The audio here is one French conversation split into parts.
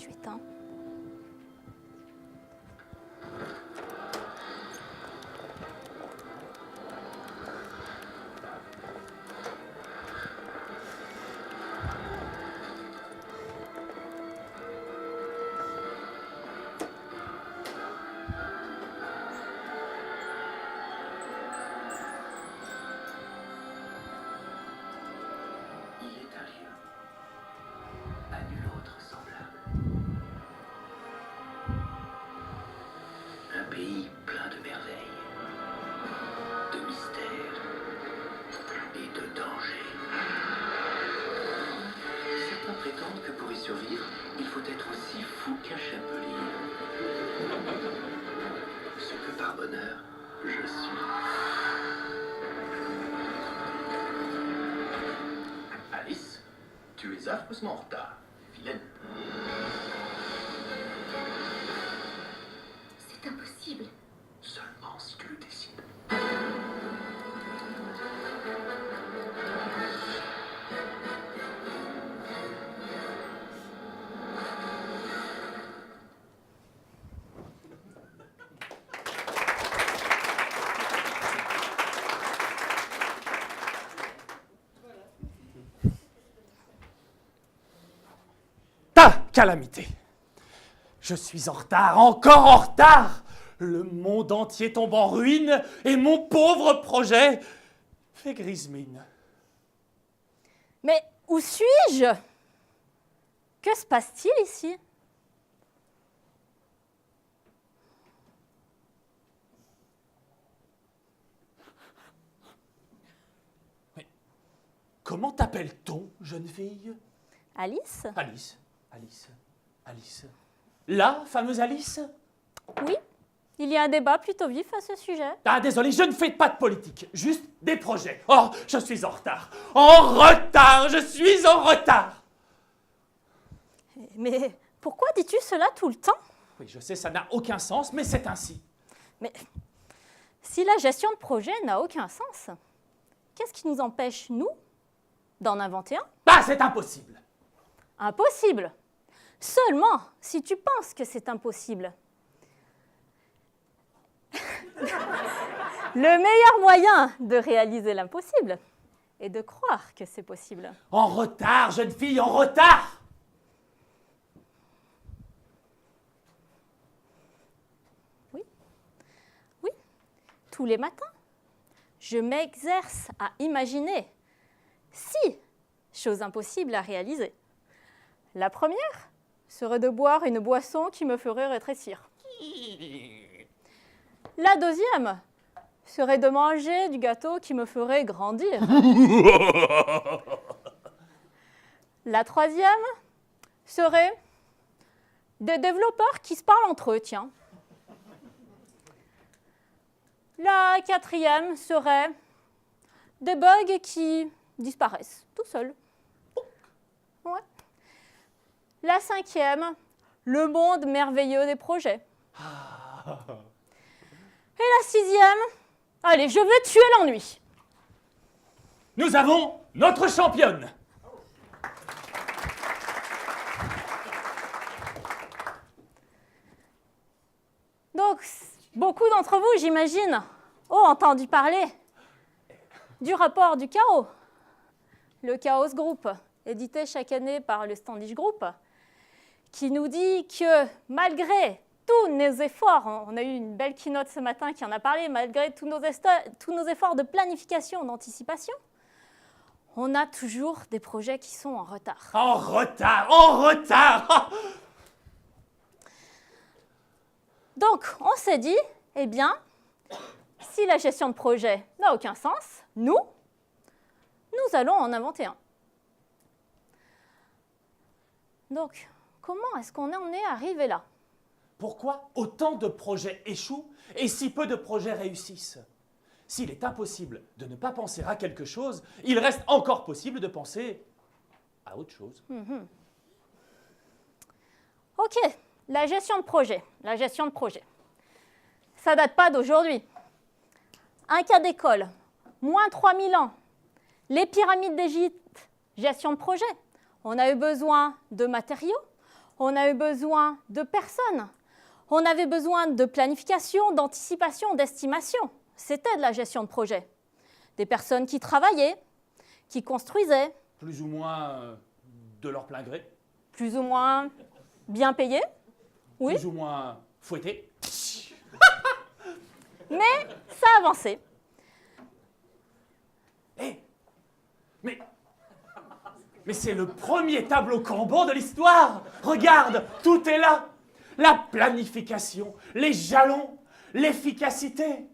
suite. Hein. Survivre, il faut être aussi fou qu'un chapelier. Ce que par bonheur, je suis. Alice, tu es affreusement en retard. Vilaine. C'est impossible. Seulement si tu le décides. Calamité. Je suis en retard, encore en retard. Le monde entier tombe en ruine et mon pauvre projet fait grise mine. Mais où suis-je? Que se passe-t-il ici? Mais comment t'appelle-t-on, jeune fille? Alice? Alice. La fameuse Alice? Oui, il y a un débat plutôt vif à ce sujet. Ah, désolé, je ne fais pas de politique, juste des projets. Oh, je suis en retard. Je suis en retard. Mais pourquoi dis-tu cela tout le temps? Oui, je sais, ça n'a aucun sens, mais c'est ainsi. Mais si la gestion de projet n'a aucun sens, qu'est-ce qui nous empêche, nous, d'en inventer un? Ah, c'est impossible. Impossible. Seulement si tu penses que c'est impossible. Le meilleur moyen de réaliser l'impossible est de croire que c'est possible. En retard, jeune fille, en retard. Oui. Tous les matins, je m'exerce à imaginer 6 choses impossibles à réaliser. La première serait de boire une boisson qui me ferait rétrécir. La deuxième serait de manger du gâteau qui me ferait grandir. La troisième serait des développeurs qui se parlent entre eux, tiens. La quatrième serait des bugs qui disparaissent tout seuls. Ouais. La cinquième, le monde merveilleux des projets. Et la sixième, allez, je veux tuer l'ennui. Nous avons notre championne. Donc, beaucoup d'entre vous, j'imagine, ont entendu parler du rapport du chaos. Le Chaos Group, édité chaque année par le Standish Group, qui nous dit que malgré tous nos efforts, on a eu une belle keynote ce matin qui en a parlé, malgré tous nos efforts de planification, d'anticipation, on a toujours des projets qui sont en retard. En retard. Donc, on s'est dit, eh bien, si la gestion de projet n'a aucun sens, nous allons en inventer un. Donc, comment est-ce qu'on en est arrivé là? Pourquoi autant de projets échouent et si peu de projets réussissent? S'il est impossible de ne pas penser à quelque chose, il reste encore possible de penser à autre chose. Ok, la gestion de projet. Ça date pas d'aujourd'hui. Un cas d'école, moins 3000 ans. Les pyramides d'Égypte, gestion de projet. On a eu besoin de matériaux, On a eu besoin de personnes. On avait besoin de planification, d'anticipation, d'estimation. C'était de la gestion de projet. Des personnes qui travaillaient, qui construisaient. Plus ou moins de leur plein gré. Plus ou moins bien payées. Oui. Plus ou moins fouettés. Mais ça avançait. Hé, mais c'est le premier tableau Kanban de l'histoire. Regarde, tout est là. La planification, les jalons, l'efficacité.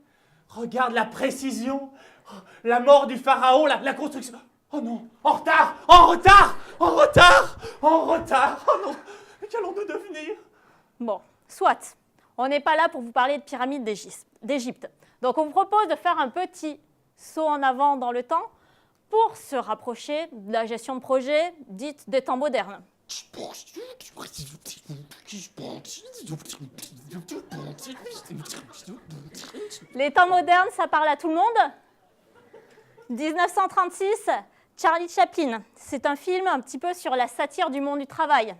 Regarde la précision, la mort du pharaon, la construction. Oh non, en retard, en retard, en retard, en retard. Oh non, qu'allons-nous devenir? Bon, soit. On n'est pas là pour vous parler de pyramides d'Égypte. Donc on vous propose de faire un petit saut en avant dans le temps pour se rapprocher de la gestion de projet dite des temps modernes. Les temps modernes, ça parle à tout le monde? 1936, Charlie Chaplin. C'est un film un petit peu sur la satire du monde du travail.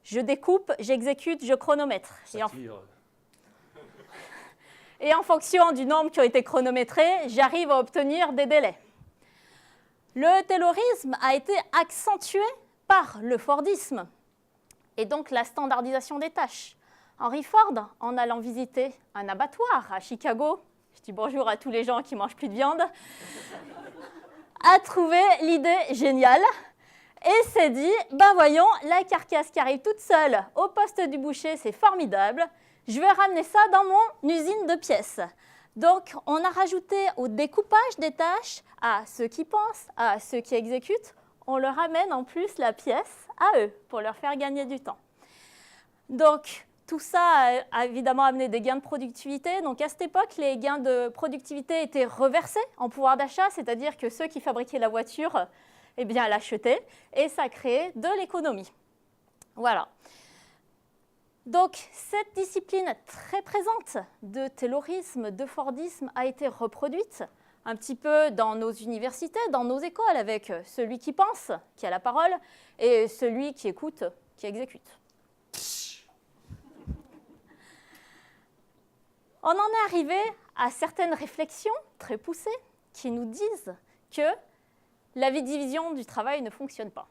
Je découpe, j'exécute, je chronomètre. Et en fonction du nombre qui ont été chronométrés, j'arrive à obtenir des délais. Le taylorisme a été accentué par le Fordisme et donc la standardisation des tâches. Henry Ford, en allant visiter un abattoir à Chicago, je dis bonjour à tous les gens qui ne mangent plus de viande, a trouvé l'idée géniale et s'est dit, ben voyons, la carcasse qui arrive toute seule au poste du boucher, c'est formidable, je vais ramener ça dans mon usine de pièces. Donc, on a rajouté au découpage des tâches, à ceux qui pensent, à ceux qui exécutent, on leur amène en plus la pièce à eux, pour leur faire gagner du temps. Donc, tout ça a évidemment amené des gains de productivité. Donc, à cette époque, les gains de productivité étaient reversés en pouvoir d'achat, c'est-à-dire que ceux qui fabriquaient la voiture, eh bien, l'achetaient, et ça créait de l'économie. Voilà. Donc, cette discipline très présente de taylorisme, de Fordisme, a été reproduite un petit peu dans nos universités, dans nos écoles, avec celui qui pense, qui a la parole, et celui qui écoute, qui exécute. On en est arrivé à certaines réflexions très poussées qui nous disent que la division du travail ne fonctionne pas.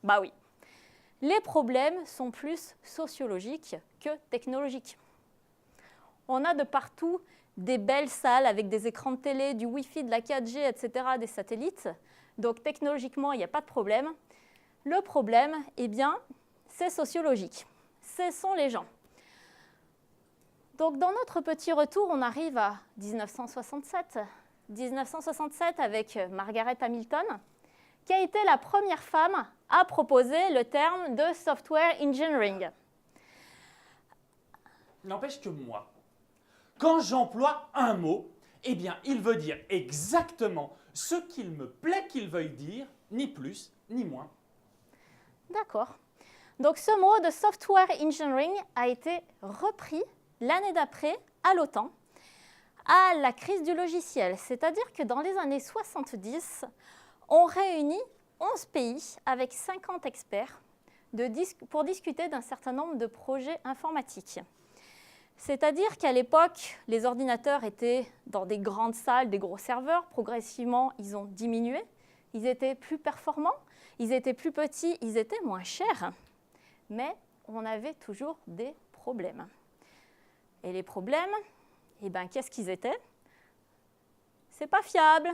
Bah oui. Les problèmes sont plus sociologiques que technologiques. On a de partout des belles salles avec des écrans de télé, du Wi-Fi, de la 4G, etc., des satellites. Donc technologiquement, il n'y a pas de problème. Le problème, eh bien, c'est sociologique. Ce sont les gens. Donc dans notre petit retour, on arrive à 1967. 1967 avec Margaret Hamilton, qui a été la première femme à proposer le terme de software engineering. N'empêche que moi, quand j'emploie un mot, eh bien, il veut dire exactement ce qu'il me plaît qu'il veuille dire, ni plus, ni moins. D'accord. Donc ce mot de software engineering a été repris l'année d'après, à l'OTAN, à la crise du logiciel. C'est-à-dire que dans les années 70, on réunit 11 pays avec 50 experts pour discuter d'un certain nombre de projets informatiques. C'est-à-dire qu'à l'époque, les ordinateurs étaient dans des grandes salles, des gros serveurs. Progressivement, ils ont diminué. Ils étaient plus performants, ils étaient plus petits, ils étaient moins chers. Mais on avait toujours des problèmes. Et les problèmes, eh ben, qu'est-ce qu'ils étaient? C'est pas fiable,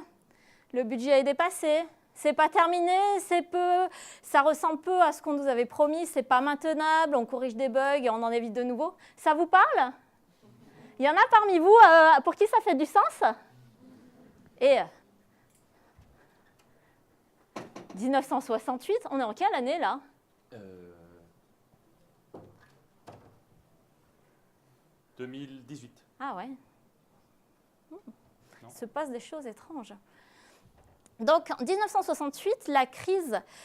le budget est dépassé, c'est pas terminé, c'est peu, ça ressemble peu à ce qu'on nous avait promis, c'est pas maintenable, on corrige des bugs et on en évite de nouveaux. Ça vous parle? Il y en a parmi vous pour qui ça fait du sens? Et 1968, on est en quelle année là? 2018. Ah ouais. Il se passe des choses étranges. Donc, en 1968,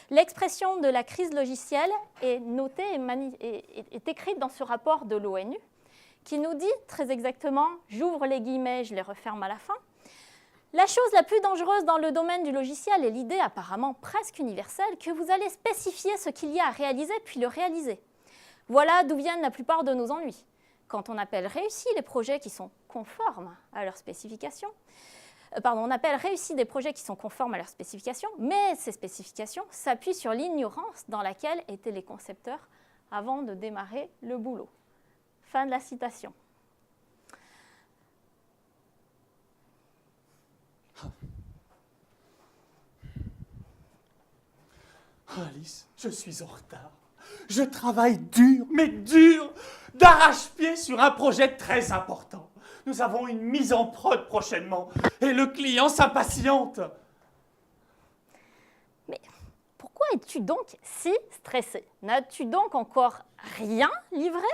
l'expression de la crise logicielle est notée et est écrite dans ce rapport de l'ONU qui nous dit très exactement, j'ouvre les guillemets, je les referme à la fin, la chose la plus dangereuse dans le domaine du logiciel est l'idée apparemment presque universelle que vous allez spécifier ce qu'il y a à réaliser puis le réaliser. Voilà d'où viennent la plupart de nos ennuis. Quand on appelle réussis les projets qui sont conformes à leurs spécifications, on appelle réussis des projets qui sont conformes à leurs spécifications, mais ces spécifications s'appuient sur l'ignorance dans laquelle étaient les concepteurs avant de démarrer le boulot. Fin de la citation. Alice, je suis en retard. Je travaille dur, mais dur, d'arrache-pied sur un projet très important. Nous avons une mise en prod prochainement et le client s'impatiente. Mais pourquoi es-tu donc si stressé? N'as-tu donc encore rien livré?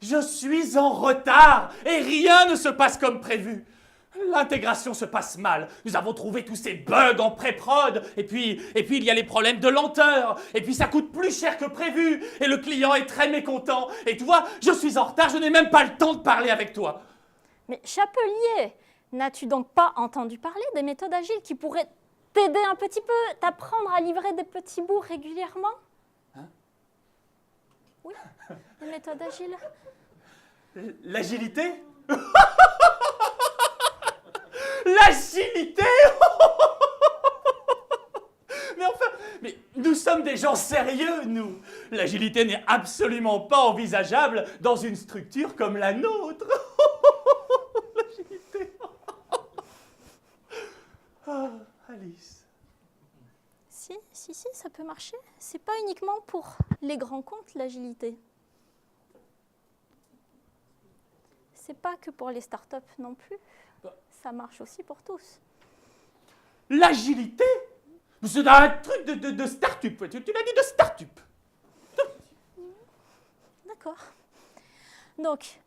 Je suis en retard et rien ne se passe comme prévu. L'intégration se passe mal. Nous avons trouvé tous ces bugs en pré-prod. Et puis il y a les problèmes de lenteur. Et puis ça coûte plus cher que prévu. Et le client est très mécontent. Et tu vois, je suis en retard, je n'ai même pas le temps de parler avec toi. Mais chapelier, n'as-tu donc pas entendu parler des méthodes agiles qui pourraient t'aider un petit peu, t'apprendre à livrer des petits bouts régulièrement? Hein? Oui, les méthodes agiles. L'agilité? L'agilité? Mais enfin, mais nous sommes des gens sérieux, nous. L'agilité n'est absolument pas envisageable dans une structure comme la nôtre. L'agilité. Ah, Alice. Si, ça peut marcher. C'est pas uniquement pour les grands comptes, l'agilité. C'est pas que pour les startups non plus. Ça marche aussi pour tous. L'agilité? C'est un truc de start-up. Tu l'as dit de start-up. D'accord. Donc,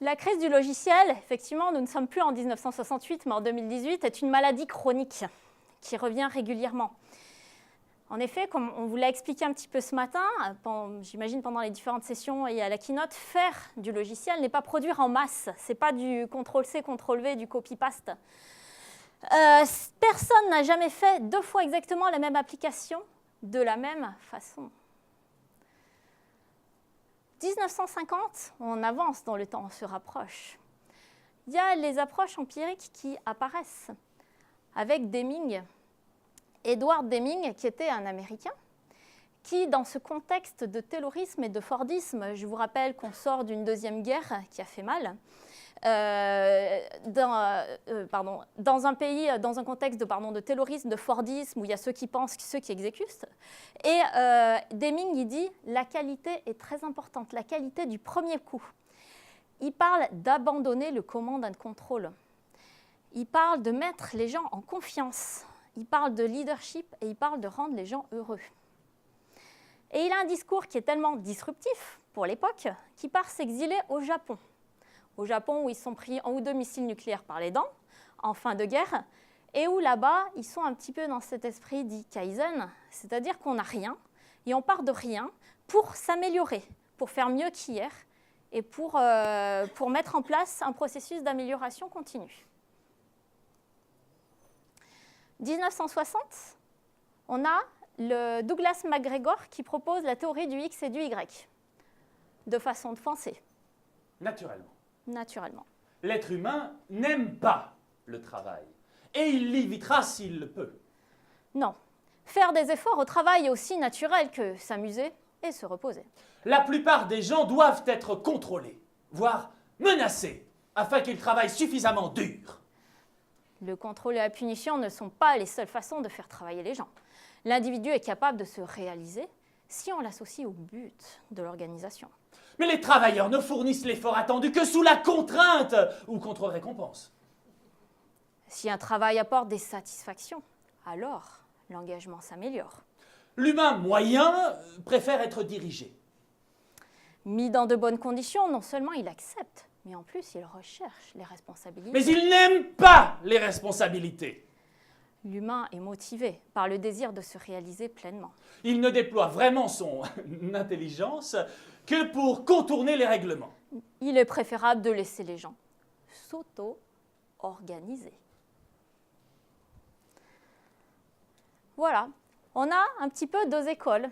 la crise du logiciel, effectivement, nous ne sommes plus en 1968, mais en 2018, est une maladie chronique qui revient régulièrement. En effet, comme on vous l'a expliqué un petit peu ce matin, j'imagine pendant les différentes sessions et à la keynote, faire du logiciel n'est pas produire en masse. Ce n'est pas du CTRL-C, CTRL-V, du copy-paste. Personne n'a jamais fait 2 fois exactement la même application de la même façon. 1950, on avance dans le temps, on se rapproche. Il y a les approches empiriques qui apparaissent avec Deming. Edward Deming, qui était un Américain, qui, dans ce contexte de taylorisme et de fordisme, je vous rappelle qu'on sort d'une deuxième guerre qui a fait mal, dans un contexte de taylorisme, de fordisme, où il y a ceux qui pensent, ceux qui exécutent. Et Deming, il dit « la qualité est très importante, la qualité du premier coup ». Il parle d'abandonner le command and control. Il parle de mettre les gens en confiance. Il parle de leadership et il parle de rendre les gens heureux. Et il a un discours qui est tellement disruptif pour l'époque qu'il part s'exiler au Japon. Au Japon où ils sont pris 1 ou 2 missiles nucléaires par les dents en fin de guerre et où là-bas ils sont un petit peu dans cet esprit dit Kaizen, c'est-à-dire qu'on n'a rien et on part de rien pour s'améliorer, pour faire mieux qu'hier et pour mettre en place un processus d'amélioration continue. 1960, on a le Douglas MacGregor qui propose la théorie du X et du Y, de façon de penser. Naturellement. L'être humain n'aime pas le travail, et il l'évitera s'il le peut. Non. Faire des efforts au travail est aussi naturel que s'amuser et se reposer. La plupart des gens doivent être contrôlés, voire menacés, afin qu'ils travaillent suffisamment dur. Le contrôle et la punition ne sont pas les seules façons de faire travailler les gens. L'individu est capable de se réaliser si on l'associe au but de l'organisation. Mais les travailleurs ne fournissent l'effort attendu que sous la contrainte ou contre récompense. Si un travail apporte des satisfactions, alors l'engagement s'améliore. L'humain moyen préfère être dirigé. Mis dans de bonnes conditions, non seulement il accepte, mais en plus il recherche les responsabilités. Mais il n'aime pas les responsabilités. L'humain est motivé par le désir de se réaliser pleinement. Il ne déploie vraiment son intelligence que pour contourner les règlements. Il est préférable de laisser les gens s'auto-organiser. Voilà, on a un petit peu 2 écoles.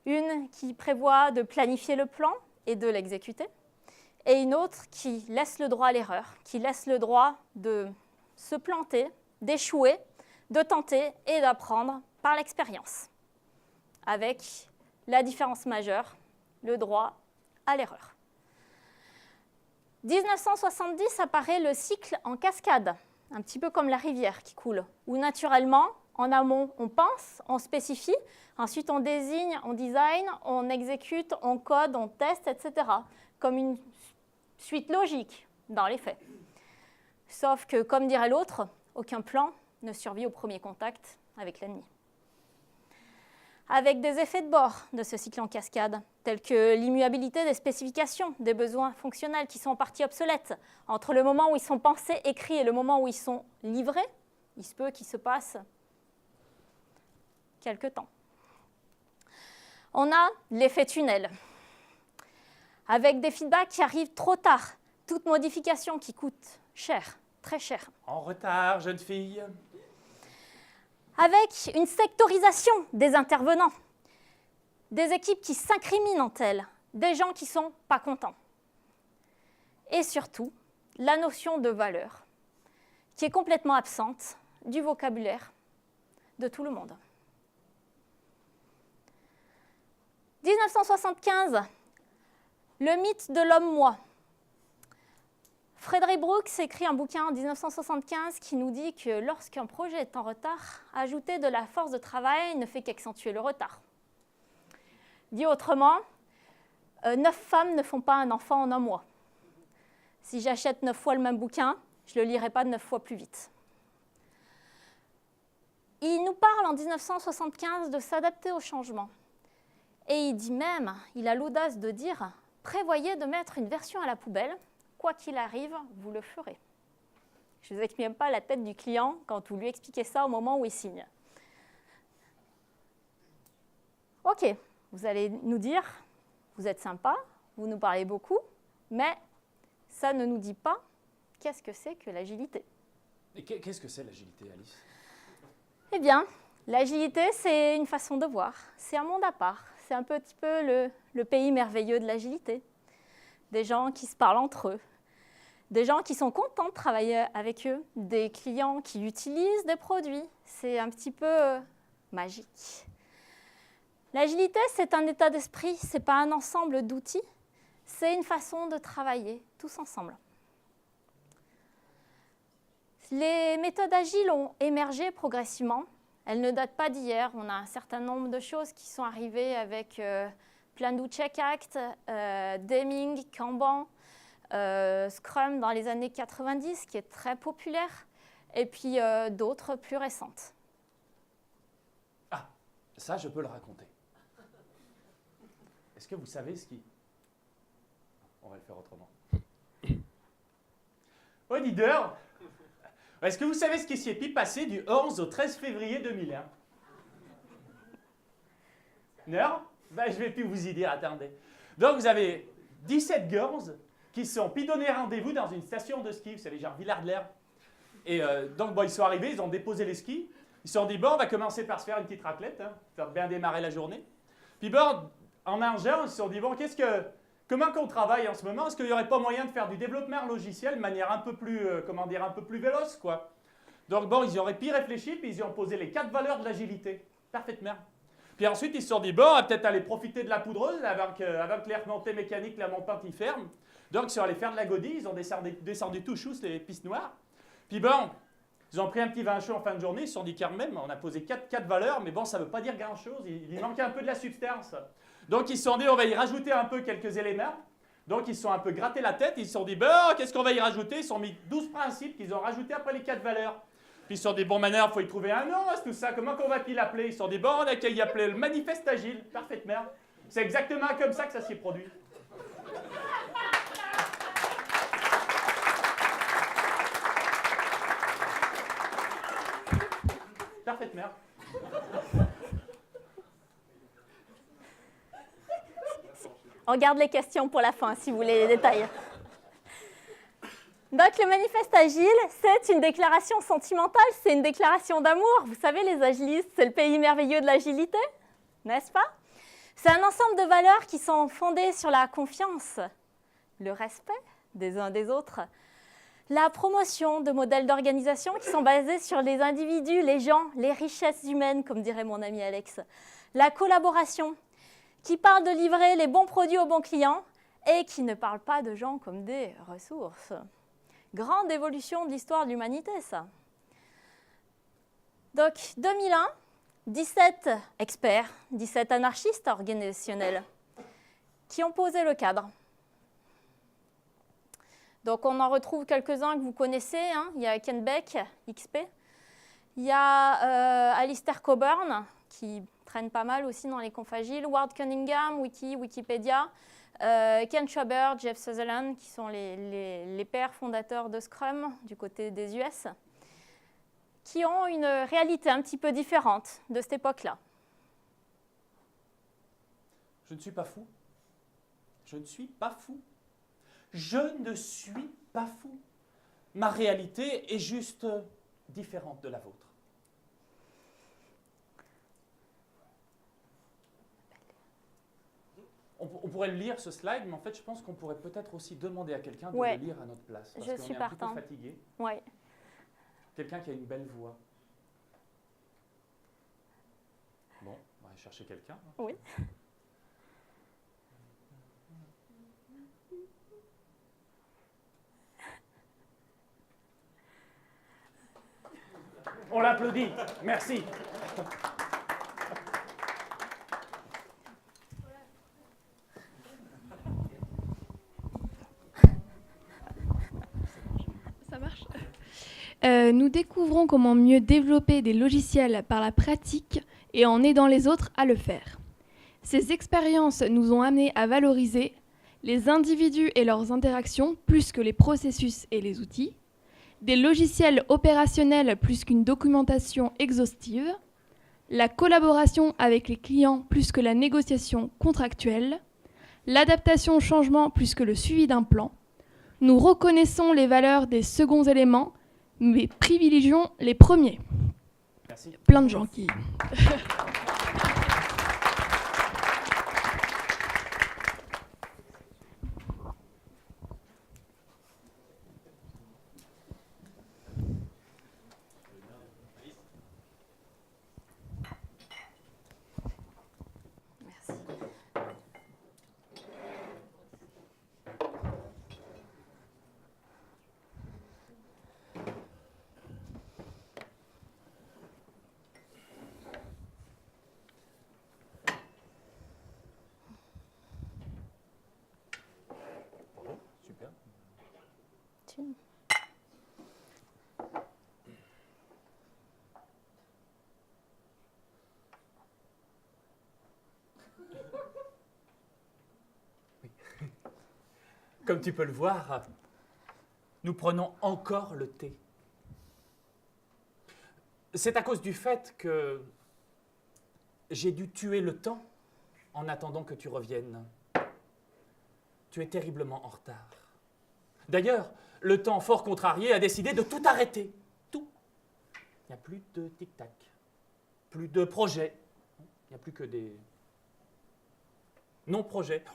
une qui prévoit de planifier le plan et de l'exécuter, et une autre qui laisse le droit à l'erreur, qui laisse le droit de se planter, d'échouer, de tenter et d'apprendre par l'expérience, avec la différence majeure, le droit à l'erreur. 1970 apparaît le cycle en cascade, un petit peu comme la rivière qui coule, où naturellement, en amont, on pense, on spécifie, ensuite on désigne, on design, on exécute, on code, on teste, etc. Comme une suite logique dans les faits. Sauf que, comme dirait l'autre, aucun plan ne survit au premier contact avec l'ennemi. Avec des effets de bord de ce cycle en cascade, tels que l'immuabilité des spécifications, des besoins fonctionnels qui sont en partie obsolètes. Entre le moment où ils sont pensés, écrits, et le moment où ils sont livrés, il se peut qu'il se passe quelque temps. On a l'effet tunnel, avec des feedbacks qui arrivent trop tard, toute modification qui coûte cher, très cher. En retard, jeune fille. Avec une sectorisation des intervenants, des équipes qui s'incriminent entre elles, des gens qui ne sont pas contents. Et surtout, la notion de valeur, qui est complètement absente du vocabulaire de tout le monde. 1975, le mythe de l'homme-moi. Frederick Brooks écrit un bouquin en 1975 qui nous dit que lorsqu'un projet est en retard, ajouter de la force de travail ne fait qu'accentuer le retard. Dit autrement, 9 femmes ne font pas un enfant en un mois. Si j'achète 9 fois le même bouquin, je ne le lirai pas 9 fois plus vite. Il nous parle en 1975 de s'adapter au changement. Et il dit même, il a l'audace de dire, prévoyez de mettre une version à la poubelle, quoi qu'il arrive, vous le ferez. Je ne vous explique même pas la tête du client quand vous lui expliquez ça au moment où il signe. OK, vous allez nous dire, vous êtes sympa, vous nous parlez beaucoup, mais ça ne nous dit pas qu'est-ce que c'est que l'agilité. Et qu'est-ce que c'est l'agilité, Alice? Eh bien, l'agilité, c'est une façon de voir, c'est un monde à part, c'est un petit peu le pays merveilleux de l'agilité. Des gens qui se parlent entre eux, des gens qui sont contents de travailler avec eux, des clients qui utilisent des produits. C'est un petit peu magique. L'agilité, c'est un état d'esprit, ce n'est pas un ensemble d'outils, c'est une façon de travailler tous ensemble. Les méthodes agiles ont émergé progressivement. Elles ne datent pas d'hier. On a un certain nombre de choses qui sont arrivées avec Plan-Do Check Act, Deming, Kanban, Scrum dans les années 90, qui est très populaire, et puis d'autres plus récentes. Ah, ça, je peux le raconter. Est-ce que vous savez ce qui... On va le faire autrement. Oh, leader, est-ce que vous savez ce qui s'y est passé du 11 au 13 février 2001? Non? Ben, je ne vais plus vous y dire, attendez. Donc, vous avez 17 girls qui se sont donné rendez-vous dans une station de ski, vous savez, genre Villard-de-l'Herbe. Et donc, bon, ils sont arrivés, ils ont déposé les skis. Ils se sont dit, bon, on va commencer par se faire une petite raclette, hein, faire bien démarrer la journée. Puis bon, en mangeant, ils se sont dit, bon, comment qu'on travaille en ce moment? Est-ce qu'il n'y aurait pas moyen de faire du développement logiciel de manière un peu plus, un peu plus véloce, quoi? Donc, bon, ils y auraient pu réfléchir, puis ils y ont posé les 4 valeurs de l'agilité. Parfaitement. Puis ensuite, ils se sont dit, bon, on va peut-être aller profiter de la poudreuse avant que les remontées mécaniques, la montante, ils ferment. Donc, ils sont allés faire de la godille, ils ont descendu tout chousse les pistes noires. Puis bon, ils ont pris un petit vin chaud en fin de journée, ils se sont dit quand même, on a posé 4 valeurs, mais bon, ça ne veut pas dire grand-chose, il manquait un peu de la substance. Donc, ils se sont dit, on va y rajouter un peu quelques éléments. Donc, ils se sont un peu gratté la tête, ils se sont dit, bon, qu'est-ce qu'on va y rajouter? Ils se sont mis 12 principes qu'ils ont rajoutés après les 4 valeurs. Puis ils se sont dit, bon, maintenant, il faut y trouver un nom, c'est tout ça, comment qu'on va l'appeler? Ils se sont dit, bon, on a qu'à y appeler le manifeste agile, parfaitement. C'est exactement comme ça que ça s'y produit. Parfaitement. On garde les questions pour la fin, si vous voulez les détails. Donc, le manifeste agile, c'est une déclaration sentimentale, c'est une déclaration d'amour. Vous savez, les agilistes, c'est le pays merveilleux de l'agilité, n'est-ce pas? C'est un ensemble de valeurs qui sont fondées sur la confiance, le respect des uns des autres, la promotion de modèles d'organisation qui sont basés sur les individus, les gens, les richesses humaines, comme dirait mon ami Alex, la collaboration, qui parle de livrer les bons produits aux bons clients et qui ne parle pas de gens comme des ressources. Grande évolution de l'histoire de l'humanité, ça. Donc, 2001, 17 experts, 17 anarchistes organisationnels qui ont posé le cadre. Donc, on en retrouve quelques-uns que vous connaissez. Hein. Il y a Ken Beck, XP. Il y a Alistair Cockburn, qui traîne pas mal aussi dans les confs agiles. Ward Cunningham, Wikipédia. Ken Schwaber, Jeff Sutherland, qui sont les pères fondateurs de Scrum du côté des US, qui ont une réalité un petit peu différente de cette époque-là. Je ne suis pas fou. Je ne suis pas fou. Je ne suis pas fou. Ma réalité est juste différente de la vôtre. On pourrait le lire, ce slide, mais en fait, je pense qu'on pourrait peut-être aussi demander à quelqu'un de le lire à notre place. Parce qu'on est un peu fatigué. Ouais. Quelqu'un qui a une belle voix. Bon, on va aller chercher quelqu'un. Oui. On l'applaudit. Merci. Ça marche. Nous découvrons comment mieux développer des logiciels par la pratique et en aidant les autres à le faire. Ces expériences nous ont amenés à valoriser les individus et leurs interactions plus que les processus et les outils, des logiciels opérationnels plus qu'une documentation exhaustive, la collaboration avec les clients plus que la négociation contractuelle, l'adaptation au changement plus que le suivi d'un plan. Nous reconnaissons les valeurs des seconds éléments, mais privilégions les premiers. Merci. Plein de gens qui... Super. Comme tu peux le voir, nous prenons encore le thé. C'est à cause du fait que j'ai dû tuer le temps en attendant que tu reviennes. Tu es terriblement en retard. D'ailleurs, le temps fort contrarié a décidé de tout arrêter. Tout. Il n'y a plus de tic-tac, plus de projets. Il n'y a plus que des non-projets.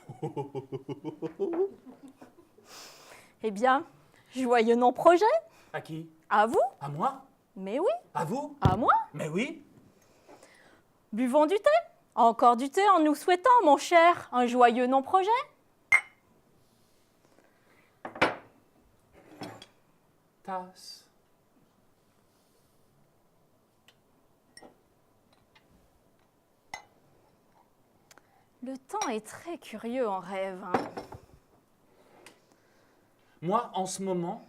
Eh bien, joyeux non-projet. À qui? À vous? À moi? Mais oui. À vous? À moi? Mais oui. Buvons du thé. Encore du thé en nous souhaitant, mon cher, un joyeux non-projet. Tasse. Le temps est très curieux en rêve. Hein. Moi, en ce moment,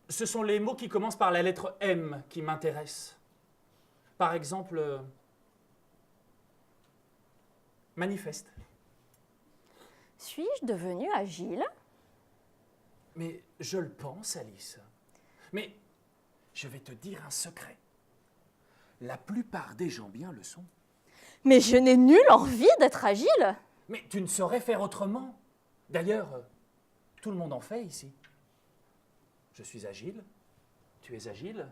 ce sont les mots qui commencent par la lettre M qui m'intéressent. Par exemple, manifeste. Suis-je devenu agile? Mais je le pense, Alice. Mais je vais te dire un secret. La plupart des gens bien le sont. Mais je n'ai nulle envie d'être agile. Mais tu ne saurais faire autrement. D'ailleurs, tout le monde en fait ici. Je suis agile. Tu es agile.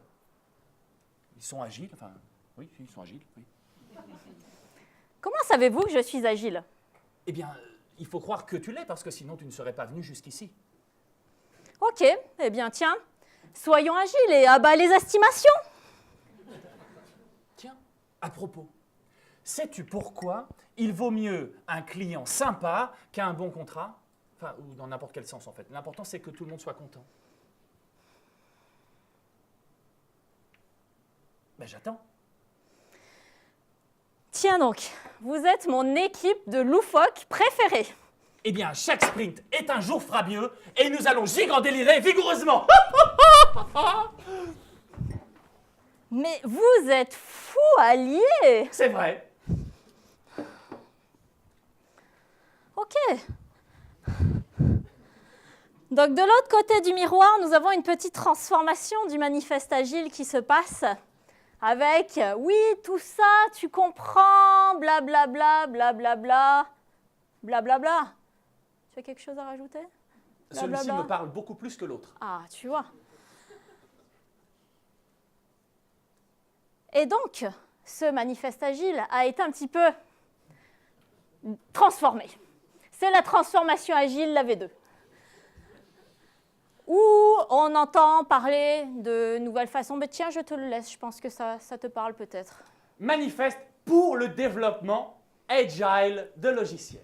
Ils sont agiles. Enfin, oui, ils sont agiles, oui. Comment savez-vous que je suis agile? Eh bien, il faut croire que tu l'es, parce que sinon tu ne serais pas venu jusqu'ici. Ok, eh bien tiens, soyons agiles et à bas les estimations. Tiens, à propos, sais-tu pourquoi il vaut mieux un client sympa qu'un bon contrat? Enfin, ou dans n'importe quel sens en fait. L'important c'est que tout le monde soit content. Ben j'attends. Tiens donc, vous êtes mon équipe de loufoques préférée. Eh bien, chaque sprint est un jour frabieux et nous allons gigandélirer vigoureusement. Mais vous êtes fous alliés. C'est vrai. Ok. Donc de l'autre côté du miroir, nous avons une petite transformation du manifeste agile qui se passe avec « oui, tout ça, tu comprends, blablabla, blablabla, blablabla ». Tu as quelque chose à rajouter? Celui-ci me parle beaucoup plus que l'autre. Ah, tu vois. Et donc, ce manifeste agile a été un petit peu transformé. C'est la transformation agile, la V2. Où on entend parler de nouvelles façons. Mais tiens, je te le laisse, je pense que ça te parle peut-être. Manifeste pour le développement agile de logiciels.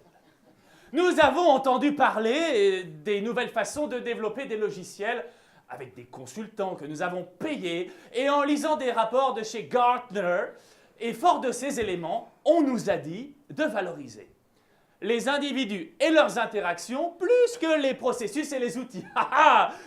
Nous avons entendu parler des nouvelles façons de développer des logiciels avec des consultants que nous avons payés et en lisant des rapports de chez Gartner. Et fort de ces éléments, on nous a dit de valoriser les individus et leurs interactions plus que les processus et les outils.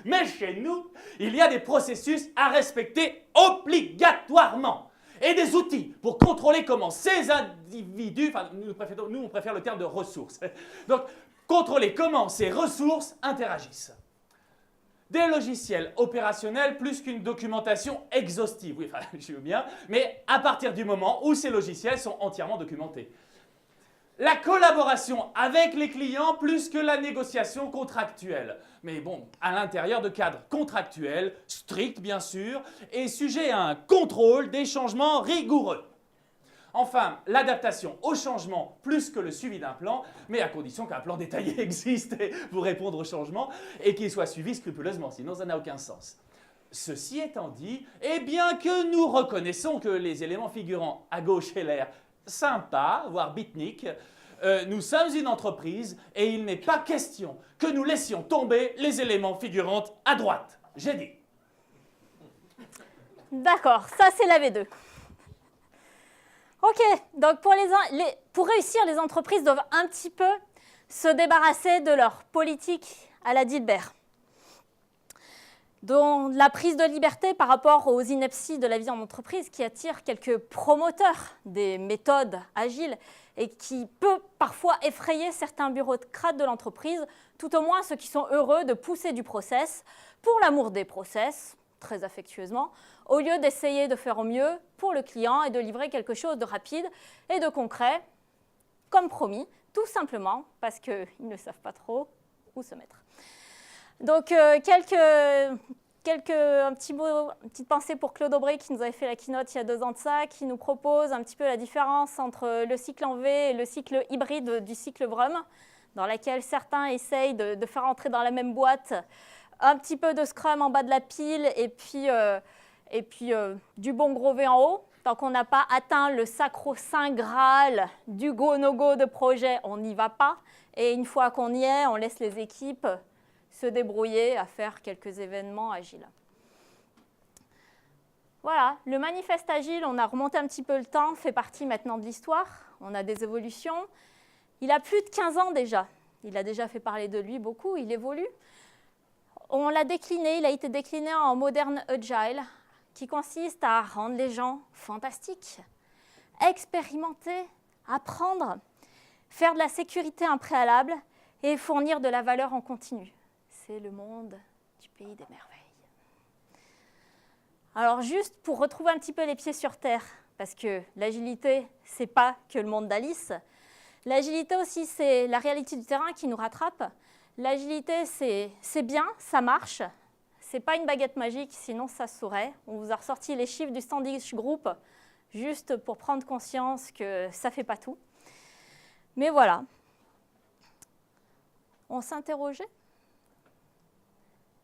Mais chez nous, il y a des processus à respecter obligatoirement et des outils pour contrôler comment ces individus, enfin nous on préfère le terme de ressources, donc contrôler comment ces ressources interagissent. Des logiciels opérationnels plus qu'une documentation exhaustive, oui, enfin je veux bien, mais à partir du moment où ces logiciels sont entièrement documentés. La collaboration avec les clients plus que la négociation contractuelle. Mais bon, à l'intérieur de cadres contractuels, stricts bien sûr, et sujets à un contrôle des changements rigoureux. Enfin, l'adaptation au changement plus que le suivi d'un plan, mais à condition qu'un plan détaillé existe pour répondre aux changements et qu'il soit suivi scrupuleusement, sinon ça n'a aucun sens. Ceci étant dit, et bien que nous reconnaissons que les éléments figurant à gauche aient l'air sympa, voire beatnik, nous sommes une entreprise et il n'est pas question que nous laissions tomber les éléments figurant à droite. J'ai dit. D'accord, ça c'est la V2. Ok, donc pour réussir, les entreprises doivent un petit peu se débarrasser de leur politique à la Dilbert, dont la prise de liberté par rapport aux inepties de la vie en entreprise qui attire quelques promoteurs des méthodes agiles et qui peut parfois effrayer certains bureaucrates de l'entreprise, tout au moins ceux qui sont heureux de pousser du process pour l'amour des process, très affectueusement, au lieu d'essayer de faire au mieux pour le client et de livrer quelque chose de rapide et de concret, comme promis, tout simplement parce qu'ils ne savent pas trop où se mettre. Donc, une petite pensée pour Claude Aubry qui nous avait fait la keynote il y a 2 ans de ça, qui nous propose un petit peu la différence entre le cycle en V et le cycle hybride du cycle Brum, dans laquelle certains essayent de faire entrer dans la même boîte un petit peu de Scrum en bas de la pile et puis du bon gros V en haut. Tant qu'on n'a pas atteint le sacro-saint Graal du go-no-go de projet, on n'y va pas. Et une fois qu'on y est, on laisse les équipes se débrouiller à faire quelques événements agiles. Voilà, le manifeste agile, on a remonté un petit peu le temps, fait partie maintenant de l'histoire. On a des évolutions. Il a plus de 15 ans déjà. Il a déjà fait parler de lui beaucoup, il évolue. On l'a décliné, il a été décliné en Modern Agile, qui consiste à rendre les gens fantastiques, expérimenter, apprendre, faire de la sécurité un préalable et fournir de la valeur en continu. C'est le monde du pays des merveilles. Alors juste pour retrouver un petit peu les pieds sur terre, parce que l'agilité, ce n'est pas que le monde d'Alice. L'agilité aussi, c'est la réalité du terrain qui nous rattrape. L'agilité, c'est bien, ça marche. Ce n'est pas une baguette magique, sinon ça se saurait. On vous a ressorti les chiffres du Standish Group, juste pour prendre conscience que ça ne fait pas tout. Mais voilà. On s'interrogeait?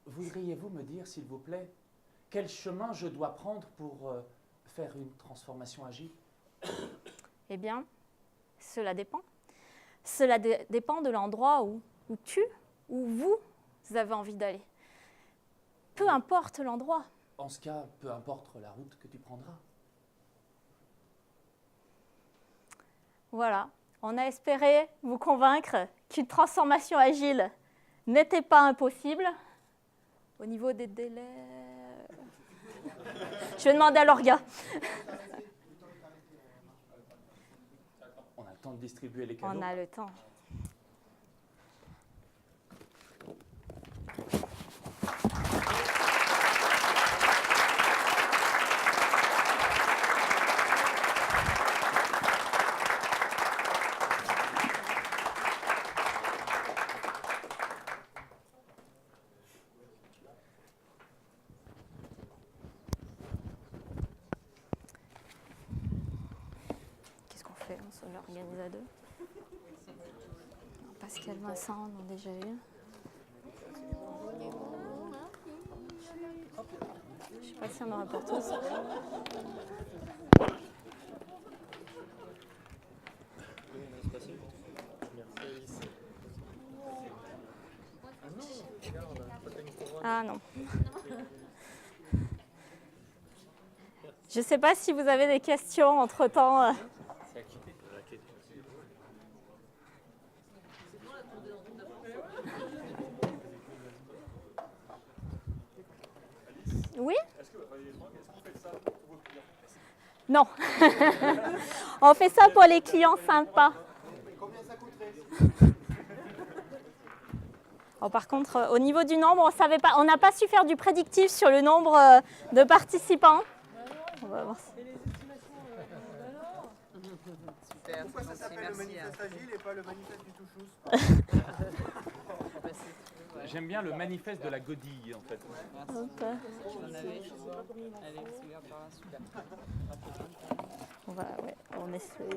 Voudriez-vous me dire, s'il vous plaît, quel chemin je dois prendre pour faire une transformation agile? Eh bien, cela dépend. Cela dépend de l'endroit où vous avez envie d'aller. Peu importe l'endroit. En ce cas, peu importe la route que tu prendras. Voilà, on a espéré vous convaincre qu'une transformation agile n'était pas impossible. Au niveau des délais... Je vais demander à l'orga. On a le temps de distribuer les cadeaux. On a le temps. Qu'est-ce qu'on fait? On se l'organise à deux. Pascal, Vincent, on a déjà eu. Je sais pas si on aura pour tous. Ah non. Je ne sais pas si vous avez des questions entre-temps. Oui? Non. On fait ça pour les clients sympas. Combien ça coûterait? Oh, par contre, au niveau du nombre, on savait pas, on n'a pas su faire du prédictif sur le nombre de participants. On va voir ça. Super, Pourquoi ça c'est s'appelle le gentil, manifeste agile et pas le manifeste du touchous? J'aime bien le manifeste de la godille, en fait. Ok. On va, ouais, on essaie.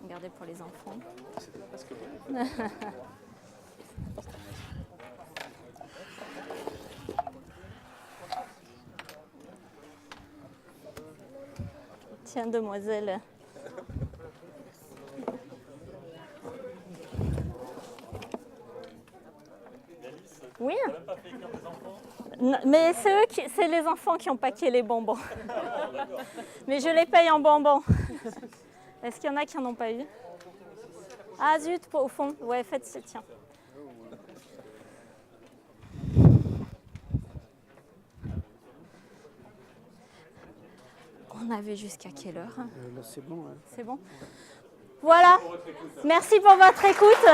Regardez pour les enfants. Tiens, demoiselle. Oui. Non, mais c'est les enfants qui ont paqué les bonbons. Mais je les paye en bonbons. Est-ce qu'il y en a qui n'en ont pas eu? Ah zut, au fond. Ouais, faites ce tien. On avait jusqu'à quelle heure? Là, c'est bon. Hein. C'est bon? Voilà. Merci pour votre écoute.